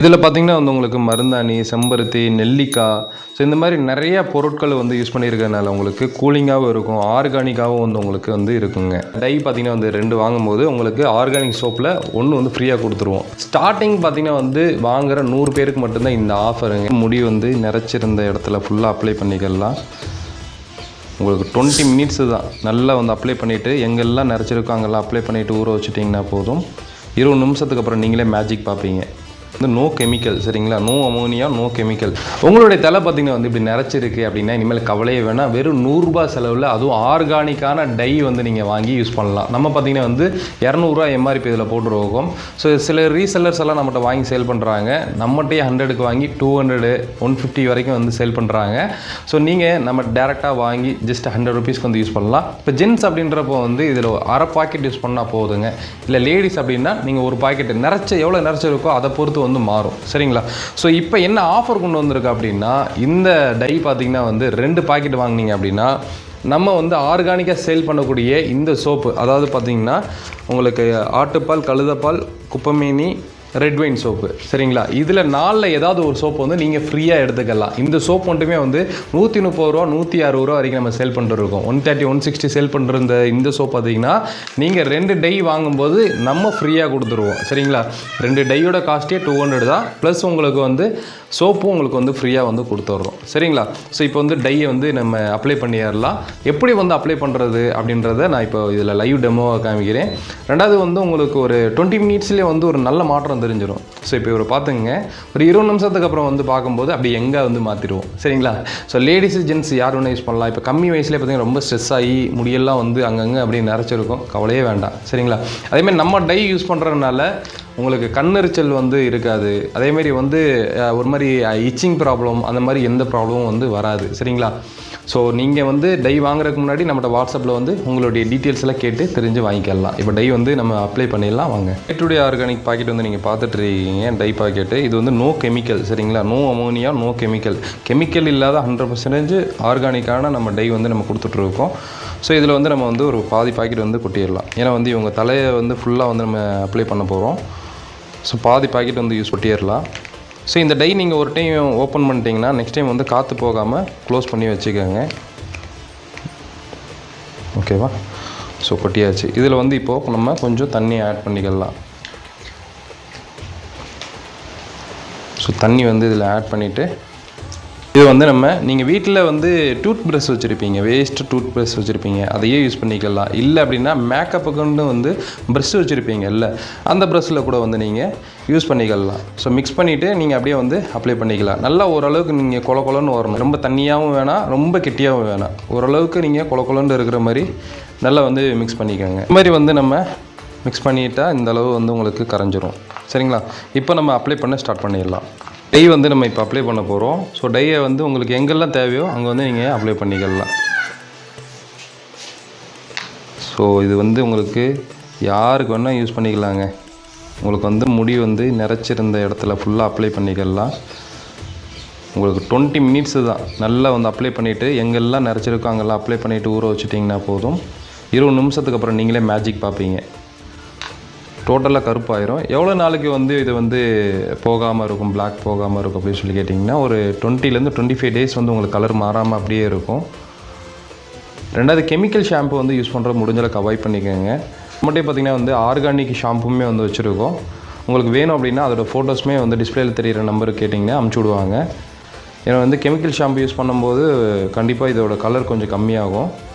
இதில் பார்த்தீங்கன்னா வந்து உங்களுக்கு மருந்தாணி, செம்பருத்தி, நெல்லிக்காய், ஸோ இந்த மாதிரி நிறைய பொருட்கள் வந்து யூஸ் பண்ணியிருக்கனால உங்களுக்கு கூலிங்காகவும் இருக்கும், ஆர்கானிக்காகவும் வந்து உங்களுக்கு வந்து இருக்குங்க. டை பார்த்தீங்கன்னா வந்து 2 வாங்கும்போது உங்களுக்கு ஆர்கானிக் சோப்பில் 1 வந்து ஃப்ரீயாக கொடுத்துருவோம். ஸ்டார்டிங் பார்த்தீங்கன்னா வந்து வாங்குகிற 100 பேருக்கு மட்டும்தான் இந்த ஆஃபருங்க. முடி வந்து நிறச்சிருந்த இடத்துல ஃபுல்லாக அப்ளை பண்ணிக்கலாம். உங்களுக்கு 20 மினிட்ஸு தான். நல்லா வந்து அப்ளை பண்ணிவிட்டு எங்கெல்லாம் நிறச்சிருக்கோ அங்கெல்லாம் அப்ளை பண்ணிவிட்டு ஊற வச்சுட்டிங்கன்னா போதும். 20 நிமிஷத்துக்கு அப்புறம் நீங்களே மேஜிக் பார்ப்பீங்க. வந்து நோ கெமிக்கல், சரிங்களா? No ammonia, no chemical. உங்களுடைய தலை பார்த்திங்கன்னா வந்து இப்படி நிறச்சிருக்கு அப்படின்னா இனிமேல் கவலையே வேணாம். வெறும் 100 ரூபா செலவில் அதுவும் ஆர்கானிக்கான டை வந்து நீங்கள் வாங்கி யூஸ் பண்ணலாம். நம்ம பார்த்திங்கன்னா வந்து 200 ரூபா எம்ஆர்பி இதில் போட்டுருவோம். ஸோ சில ரீசெல்லர்ஸ் எல்லாம் நம்மகிட்ட வாங்கி சேல் பண்ணுறாங்க. நம்மகிட்டயே 100க்கு வாங்கி 200, 150 வரைக்கும் வந்து சேல் பண்ணுறாங்க. ஸோ நீங்கள் நம்ம டேரெக்டாக வாங்கி ஜஸ்ட் 100 ருபீஸ்க்கு வந்து யூஸ் பண்ணலாம். இப்போ ஜென்ஸ் அப்படின்றப்போ வந்து இதில் அரை பாக்கெட் யூஸ் பண்ணால் போதுங்க. இல்லை லேடிஸ் அப்படின்னா நீங்கள் ஒரு பாக்கெட் எவ்வளோ நிறச்சிருக்கோ அதை பொறுத்து வந்து மாறும், சரிங்களா? ஸோ இப்போ என்ன ஆஃபர் கொண்டு வந்திருக்கு அப்படின்னா, இந்த டை பார்த்தீங்கன்னா வந்து 2 பாக்கெட் வாங்கினீங்க அப்படின்னா நம்ம வந்து ஆர்கானிக்காக சேல் பண்ணக்கூடிய இந்த சோப்பு, அதாவது பார்த்தீங்கன்னா உங்களுக்கு ஆட்டுப்பால், கழுதப்பால், குப்பமேனி, ரெட் வைன் சோப்பு, சரிங்களா? இதில் 4ல் ஏதாவது ஒரு சோப்பு வந்து நீங்கள் ஃப்ரீயாக எடுத்துக்கலாம். இந்த சோப் மட்டுமே வந்து 130 ரூபா, 160 ரூபா வரைக்கும் நம்ம சேல் பண்ணிருக்கோம். 130, 160 சேல் பண்ணுற இந்த சோப் பார்த்தீங்கன்னா நீங்கள் 2 டை வாங்கும்போது நம்ம ஃப்ரீயாக கொடுத்துருவோம், சரிங்களா? 2 டையோட காஸ்ட்டே 200 தான். ப்ளஸ் உங்களுக்கு வந்து சோப்பும் உங்களுக்கு வந்து ஃப்ரீயாக வந்து கொடுத்துட்றோம், சரிங்களா? ஸோ இப்போ வந்து டையை வந்து நம்ம அப்ளை பண்ணிடலாம். எப்படி வந்து அப்ளை பண்ணுறது அப்படின்றத நான் இப்போ இதில் லைவ் டெமோவாக காமிக்கிறேன். ரெண்டாவது வந்து உங்களுக்கு ஒரு 20 மினிட்ஸ்லேயே வந்து ஒரு நல்ல மாற்றம் தெரிஞ்சிடும். ஸோ இப்போ இவரை பார்த்துங்க, ஒரு 20 நிமிஷத்துக்கு அப்புறம் வந்து பார்க்கும்போது அப்படி எங்கே வந்து மாற்றிடுவோம், சரிங்களா? ஸோ லேடிஸு ஜென்ஸ் யார் வேணால் யூஸ் பண்ணலாம். இப்போ கம்மி வயசுலேயே பார்த்தீங்கன்னா ரொம்ப ஸ்ட்ரெஸ் ஆகி முடியெல்லாம் வந்து அங்கங்கே அப்படியே நிறச்சிருக்கும், கவலையே வேண்டாம், சரிங்களா? அதேமாதிரி நம்ம டை யூஸ் பண்ணுறதுனால உங்களுக்கு கண்ணெரிச்சல் வந்து இருக்காது. அதேமாரி வந்து ஒரு மாதிரி இச்சிங் ப்ராப்ளம் அந்த மாதிரி எந்த ப்ராப்ளமும் வந்து வராது, சரிங்களா? ஸோ நீங்கள் வந்து டை வாங்குறதுக்கு முன்னாடி நம்மகிட்ட வாட்ஸ்அப்பில் வந்து உங்களுடைய டீட்டெயில்ஸ் எல்லாம் கேட்டு தெரிஞ்சு வாங்கிக்கலாம். இப்போ டை வந்து நம்ம அப்ளை பண்ணிடலாம் வாங்க. டுடே ஆர்கானிக் பாக்கெட் வந்து நீங்கள் பார்த்துட்டு இருக்கீங்க, டை பாக்கெட்டு. இது வந்து நோ கெமிக்கல், சரிங்களா? No ammonia, no chemical. Chemical இல்லாத 100% ஆர்கானிக்கான நம்ம டை வந்து நம்ம கொடுத்துட்ருக்கோம். ஸோ இதில் வந்து நம்ம வந்து ஒரு பாதி பாக்கெட் வந்து கொட்டிடலாம். ஏன்னா வந்து இவங்க தலையை வந்து ஃபுல்லாக வந்து நம்ம அப்ளை பண்ண போகிறோம். ஸோ பாதி பாக்கெட் வந்து யூஸ் கொட்டிடலாம். ஸோ இந்த டை நீங்கள் ஒரு டைம் ஓப்பன் பண்ணிட்டீங்கன்னா நெக்ஸ்ட் டைம் வந்து காற்று போகாமல் க்ளோஸ் பண்ணி வச்சுக்கோங்க, ஓகேவா? ஸோ கொட்டியாச்சு. இதில் வந்து இப்போது நம்ம கொஞ்சம் தண்ணி ஆட் பண்ணிக்கலாம். ஸோ தண்ணி வந்து இதில் ஆட் பண்ணிவிட்டு இது வந்து நீங்கள் வீட்டில் வந்து டூத் ப்ரஷ் வச்சுருப்பீங்க, வேஸ்ட்டு டூத் ப்ரஷ் வச்சுருப்பீங்க, அதையே யூஸ் பண்ணிக்கலாம். இல்லை அப்படின்னா மேக்கப்புக்குன்னு வந்து ப்ரஷ் வச்சுருப்பீங்க, இல்லை அந்த ப்ரஷ்ஷில் கூட வந்து நீங்கள் யூஸ் பண்ணிக்கலாம். ஸோ மிக்ஸ் பண்ணிவிட்டு நீங்கள் அப்படியே வந்து அப்ளை பண்ணிக்கலாம். நல்லா ஓரளவுக்கு நீங்கள் கொலன்னு வரணும். ரொம்ப தண்ணியாகவும் வேணாம், ரொம்ப கெட்டியாகவும் வேணாம். ஓரளவுக்கு நீங்கள் கொலன்னு இருக்கிற மாதிரி நல்லா வந்து மிக்ஸ் பண்ணிக்கோங்க. இந்த மாதிரி வந்து நம்ம மிக்ஸ் பண்ணிட்டால் இந்த அளவு வந்து உங்களுக்கு கரைஞ்சிரும், சரிங்களா? இப்போ நம்ம அப்ளை பண்ண ஸ்டார்ட் பண்ணிடலாம். டை வந்து நம்ம இப்போ அப்ளை பண்ண போகிறோம். ஸோ டையை வந்து உங்களுக்கு எங்கெல்லாம் தேவையோ அங்கே வந்து நீங்கள் அப்ளை பண்ணிக்கலாம். ஸோ இது வந்து உங்களுக்கு யாருக்கு வேணால் யூஸ் பண்ணிக்கலாங்க. உங்களுக்கு வந்து முடி வந்து நிறச்சிருந்த இடத்துல ஃபுல்லாக அப்ளை பண்ணிக்கலாம். உங்களுக்கு 20 மினிட்ஸு தான். நல்லா வந்து அப்ளை பண்ணிவிட்டு எங்கெல்லாம் நிறச்சிருக்கோ அங்கெல்லாம் அப்ளை பண்ணிவிட்டு ஊற வச்சுட்டிங்கன்னா போதும். 20 நிமிஷத்துக்கு அப்புறம் நீங்களே மேஜிக் பார்ப்பீங்க. டோட்டலாக கருப்பாயிரும். எவ்வளோ நாளைக்கு வந்து இது வந்து போகாமல் இருக்கும், பிளாக் போகாமல் இருக்கும் அப்படின்னு சொல்லி கேட்டிங்கன்னா ஒரு 20லேருந்து 25 டேஸ் வந்து உங்களுக்கு கலர் மாறாமல் அப்படியே இருக்கும். ரெண்டாவது கெமிக்கல் ஷாம்பு வந்து யூஸ் பண்ணுற முடிஞ்சளவுக்கு அவாய்ட் பண்ணிக்கோங்க. மட்டும் பார்த்திங்கன்னா வந்து ஆர்கானிக் ஷாம்புமே வந்து வச்சுருக்கோம். உங்களுக்கு வேணும் அப்படின்னா அதோட ஃபோட்டோஸுமே வந்து டிஸ்பிளேயில் தெரிகிற நம்பருக்கு கேட்டிங்கன்னா அமுச்சு விடுவாங்க. ஏன்னா வந்து கெமிக்கல் ஷாம்பு யூஸ் பண்ணும்போது கண்டிப்பாக இதோட கலர் கொஞ்சம் கம்மியாகும்,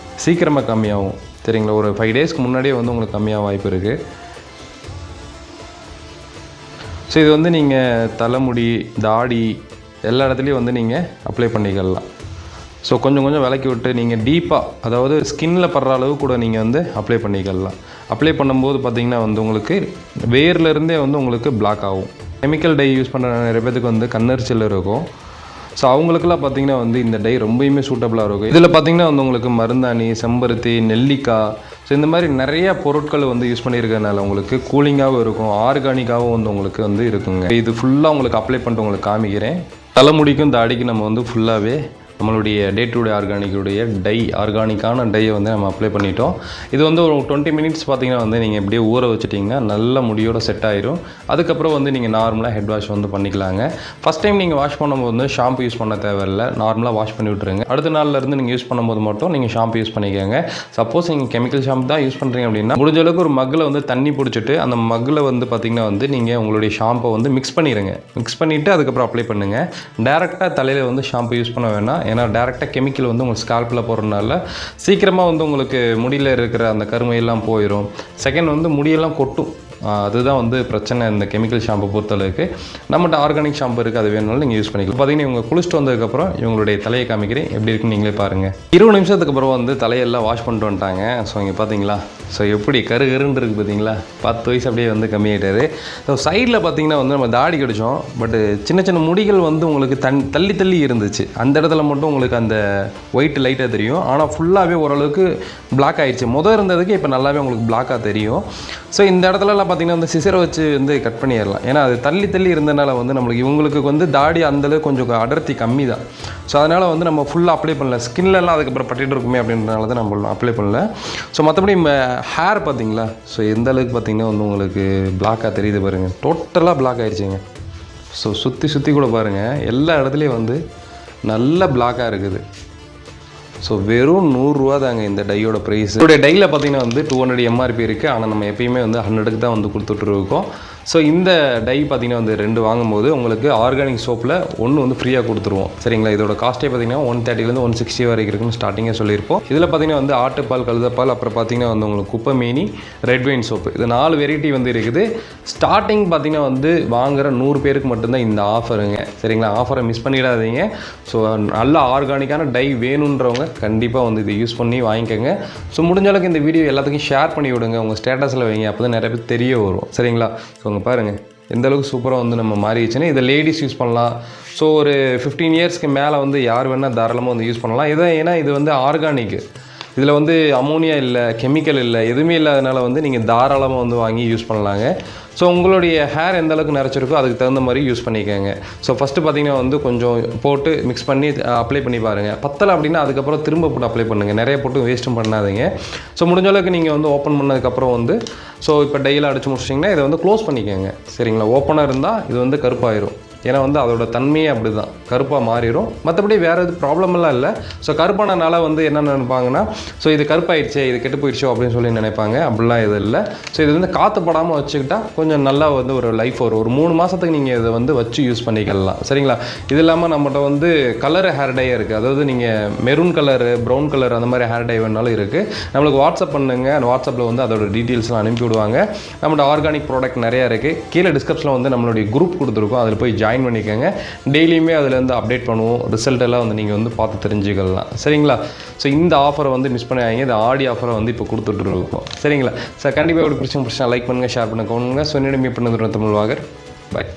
சீக்கிரமாக கம்மியாகும், சரிங்களா? ஒரு 5 டேஸ்க்கு முன்னாடியே வந்து உங்களுக்கு கம்மியாக வாய்ப்பு இருக்குது. ஸோ இது வந்து நீங்கள் தலைமுடி, தாடி எல்லா இடத்துலையும் வந்து நீங்கள் அப்ளை பண்ணிக்கலாம். ஸோ கொஞ்சம் விளக்கி விட்டு நீங்கள் டீப்பாக, அதாவது ஸ்கின்னில் படுற அளவு கூட நீங்கள் வந்து அப்ளை பண்ணிக்கலாம். அப்ளை பண்ணும்போது பார்த்திங்கன்னா வந்து உங்களுக்கு வேர்லேருந்தே வந்து உங்களுக்கு பிளாக் ஆகும். கெமிக்கல் டை யூஸ் பண்ணுற நிறைய பேருக்கு வந்து கண்ணெரிச்சல் இருக்கும். ஸோ அவங்களுக்கெல்லாம் பார்த்திங்கன்னா வந்து இந்த டை ரொம்பவுமே சூட்டபுளாக இருக்கும். இதில் பார்த்திங்கன்னா வந்து உங்களுக்கு மருந்தாணி, செம்பருத்தி, நெல்லிக்காய், ஸோ இந்த மாதிரி நிறைய பொருட்கள் வந்து யூஸ் பண்ணியிருக்கிறதுனால உங்களுக்கு கூலிங்காகவும் இருக்கும், ஆர்கானிக்காகவும் வந்து உங்களுக்கு வந்து இருக்குங்க. இது ஃபுல்லாக உங்களுக்கு அப்ளை பண்ணிட்டு உங்களுக்கு காமிக்கிறேன். தலைமுடிக்கும் தாடிக்கும் நம்ம வந்து ஃபுல்லாகவே நம்மளுடைய டே டு டே ஆர்கானிக்குடைய ஆர்கானிக்கான டையை வந்து நம்ம அப்ளை பண்ணிட்டோம். இது வந்து ஒரு 20 மினிட்ஸ் பார்த்தீங்கன்னா வந்து நீங்கள் எப்படியே ஊற வச்சுட்டிங்கன்னா நல்ல முடியோட செட் ஆயிரும். அதுக்கப்புறம் வந்து நீங்கள் நார்மலாக ஹெட் வாஷ் வந்து பண்ணிக்கலாங்க. ஃபஸ்ட் டைம் நீங்கள் வாஷ் பண்ணும்போது வந்து ஷாம்பு யூஸ் பண்ண தேவையில்லை, நார்மலாக வாஷ் பண்ணி விட்டுருங்க. அடுத்த நாள்லேருந்து நீங்கள் யூஸ் பண்ணும்போது மட்டும் நீங்கள் ஷாம்பு யூஸ் பண்ணிக்கோங்க. சப்போஸ் நீங்கள் கெமிக்கல் ஷாம்பு தான் யூஸ் பண்ணுறீங்க அப்படின்னா முடிஞ்ச அளவுக்கு ஒரு மக்கில் வந்து தண்ணி பிடிச்சிட்டு அந்த மக்கில் வந்து பார்த்திங்கன்னா வந்து நீங்கள் உங்களுடைய ஷாம்பை வந்து மிக்ஸ் பண்ணிவிட்டு அதுக்கப்புறம் அப்ளை பண்ணுங்கள். டேரெக்டாக தலையில் வந்து ஷாம்பு யூஸ் பண்ண வேணாம். ஏன்னா டேரெக்டாக கெமிக்கல் வந்து உங்களுக்கு ஸ்கால்பில் போடுறதுனால சீக்கிரமாக வந்து உங்களுக்கு முடியில் இருக்கிற அந்த கருமையெல்லாம் போயிடும். செகண்ட் வந்து முடியெல்லாம் கொட்டும். அதுதான் வந்து பிரச்சனை இந்த கெமிக்கல் ஷாம்பு பொறுத்தளவுக்கு. நம்மகிட்ட ஆர்கானிக் ஷாம்பு இருக்குது, அது வேணும்னாலும் நீங்கள் யூஸ் பண்ணிக்கலாம். பார்த்தீங்கன்னா இவங்க குளிச்சுட்டு வந்ததுக்கப்புறம் இவங்களுடைய தலையை காமிக்கிறேன் எப்படி இருக்குன்னு நீங்களே பாருங்கள். 20 நிமிஷத்துக்கு அப்புறம் வந்து தலையெல்லாம் வாஷ் பண்ணிட்டு வந்துட்டாங்க. ஸோ இங்கே பார்த்தீங்களா, ஸோ எப்படி கருகருன்னு இருக்குது பார்த்தீங்களா, 10 வயசு அப்படியே வந்து கம்மியாயிட்டாரு. ஸோ சைடில் பார்த்தீங்கன்னா வந்து நம்ம தாடி கடிச்சோம், பட்டு சின்ன சின்ன முடிகள் வந்து உங்களுக்கு தள்ளி இருந்துச்சு. அந்த இடத்துல மட்டும் உங்களுக்கு அந்த ஒயிட் லைட்டாக தெரியும். ஆனால் ஃபுல்லாகவே ஓரளவுக்கு பிளாக் ஆகிடுச்சு. இருந்ததுக்கு இப்போ நல்லாவே உங்களுக்கு பிளாக்காக தெரியும். ஸோ இந்த இடத்துலலாம் பார்த்தீங்கன்னா வந்து சிசரை வச்சு வந்து கட் பண்ணிடலாம். ஏன்னா அது தள்ளி இருந்தனால வந்து நம்மளுக்கு இவங்களுக்கு வந்து தாடி அந்தளவுக்கு கொஞ்சம் அடர்த்தி கம்மி தான். ஸோ அதனால் வந்து நம்ம ஃபுல்லாக அப்ளை பண்ணல, ஸ்கின்லலாம் அதுக்கப்புறம் பட்டிட்டு இருக்குமே அப்படின்றனால தான் நம்ம அப்ளை பண்ணல. ஸோ மற்றபடி ஹேர் பார்த்தீங்களா, ஸோ எந்த அளவுக்கு பார்த்தீங்கன்னா வந்து உங்களுக்கு பிளாக்காக தெரியுது பாருங்கள், டோட்டலாக பிளாக் ஆகிடுச்சிங்க. ஸோ சுற்றி கூட பாருங்கள், எல்லா இடத்துலையும் வந்து நல்ல பிளாக்காக இருக்குது. ஸோ வெறும் 100 ரூபா தாங்க இந்த டையோட ப்ரைஸ். இதோடைய டையில் பார்த்தீங்கன்னா வந்து 200 MRP இருக்குது. ஆனால் நம்ம எப்பயுமே வந்து 100க்கு தான் வந்து கொடுத்துட்ருக்கோம். ஸோ இந்த டை பார்த்தீங்கன்னா வந்து 2 வாங்கும்போது உங்களுக்கு ஆர்கானிக் சோப்பில் 1 வந்து ஃப்ரீயாக கொடுத்துருவோம். சரிங்களா, இதோட காஸ்ட்டே பார்த்தீங்கன்னா 130லேருந்து 160 வரைக்கும் இருக்குன்னு ஸ்டார்டிங்காக சொல்லியிருப்போம். இதில் பார்த்தீங்கன்னா வந்து ஆட்டுப்பால், கழுதப்பால், அப்புறம் பார்த்தீங்கன்னா வந்து உங்களுக்கு குப்பைமேனி, ரெட் வைன் சோப்பு, இது 4 வெரைட்டி வந்து இருக்குது. ஸ்டார்டிங் பார்த்தீங்கன்னா வந்து வாங்குகிற 100 பேருக்கு மட்டும்தான் இந்த ஆஃபருங்க. சரிங்களா, ஆஃபரை மிஸ் பண்ணிடாதீங்க. ஸோ நல்ல ஆர்கானிக்கான டை வேணுன்றவங்க கண்டிப்பாக வந்து இதை யூஸ் பண்ணி வாங்கிக்கோங்க. ஸோ முடிஞ்ச அளவுக்கு இந்த வீடியோ எல்லாத்துக்கும் ஷேர் பண்ணி விடுங்க, உங்கள் ஸ்டேட்டஸில் வைங்க, அப்போ தான் நிறைய பேர் தெரிய வரும். சரிங்களா, ஸோ பாருங்கள் எந்த அளவுக்கு சூப்பராக வந்து நம்ம மாறிடுச்சுன்னு. இதை லேடிஸ் யூஸ் பண்ணலாம். ஸோ ஒரு 15 இயர்ஸ்க்கு மேலே வந்து யார் வேணால் தாராளமாக வந்து யூஸ் பண்ணலாம். ஏன்னா இது வந்து ஆர்கானிக், இதில் வந்து அமோனியா இல்லை, கெமிக்கல் இல்லை, எதுவுமே இல்லாதனால வந்து நீங்கள் தாராளமாக வந்து வாங்கி யூஸ் பண்ணலாங்க. ஸோ உங்களுடைய ஹேர் எந்த அளவுக்கு நிறச்சிருக்கோ அதுக்கு தகுந்த மாதிரி யூஸ் பண்ணிக்கோங்க. ஸோ ஃபஸ்ட்டு பார்த்தீங்கன்னா வந்து கொஞ்சம் போட்டு மிக்ஸ் பண்ணி அப்ளை பண்ணி பாருங்கள். பத்தலை அப்படின்னா அதுக்கப்புறம் திரும்ப போட்டு அப்ளை பண்ணுங்கள். நிறைய போட்டு வேஸ்ட்டும் பண்ணாதீங்க. ஸோ முடிஞ்ச அளவுக்கு நீங்கள் வந்து ஓப்பன் பண்ணதுக்கப்புறம் வந்து ஸோ இப்போ டெய்லியில் அடிச்சு முடிச்சிட்டிங்கன்னா இதை வந்து க்ளோஸ் பண்ணிக்கோங்க. சரிங்களா, ஓப்பனாக இருந்தால் இது வந்து கருப்பாயிரும். ஏன்னா வந்து அதோட தன்மையே அப்படி தான், கருப்பாக மாறிடும். மற்றபடி வேறு எது ப்ராப்ளமெல்லாம் இல்லை. ஸோ கருப்பானனால வந்து என்ன நினைப்பாங்கன்னா, ஸோ இது கருப்பாயிடுச்சு, இது கெட்டு போயிடுச்சோ அப்படின்னு சொல்லி நினைப்பாங்க. அப்படிலாம் இது இல்லை. ஸோ இது வந்து காற்று படாமல் வச்சுக்கிட்டா கொஞ்சம் நல்லா வந்து ஒரு லைஃப் வரும். ஒரு 3 மாதத்துக்கு நீங்கள் இதை வந்து வச்சு யூஸ் பண்ணிக்கலாம். சரிங்களா, இது இல்லாமல் நம்மகிட்ட வந்து கலர் ஹேர் டை இருக்குது. அதாவது நீங்கள் மெரூன் கலரு, ப்ரௌன் கலர் அந்த மாதிரி ஹேர் டை வேணாலும் இருக்குது. நம்மளுக்கு வாட்ஸ்அப் பண்ணுங்க, அந்த வாட்ஸ்அப்பில் வந்து அதோட டீட்டெயில்ஸ்லாம் அனுப்பி விடுவாங்க. நம்மளோட ஆர்கானிக் ப்ராடக்ட் நிறையா இருக்குது. கீழே டிஸ்கிரிப்ஷனில் வந்து நம்மளுடைய குரூப் கொடுத்துருக்கோம், அதில் போய் ஜாயின் பண்ணிக்கோங்க. டெய்லியுமே அதில் வந்து அப்டேட் பண்ணுவோம். ரிசல்ட் எல்லாம் வந்து நீங்கள் வந்து பார்த்து தெரிஞ்சுக்கலாம். சரிங்களா, ஸோ இந்த ஆஃபரை வந்து மிஸ் பண்ணாதீங்க. இந்த ஆடி ஆஃபரை வந்து இப்போ கொடுத்துட்ருக்கோம். சரிங்களா சார், கண்டிப்பாக எப்படி பிரச்சனை லைக் பண்ணுங்கள், ஷேர் பண்ணுங்க. ஸோ என்னிடம் பண்ணது தமிழ் வாகர். பாய்.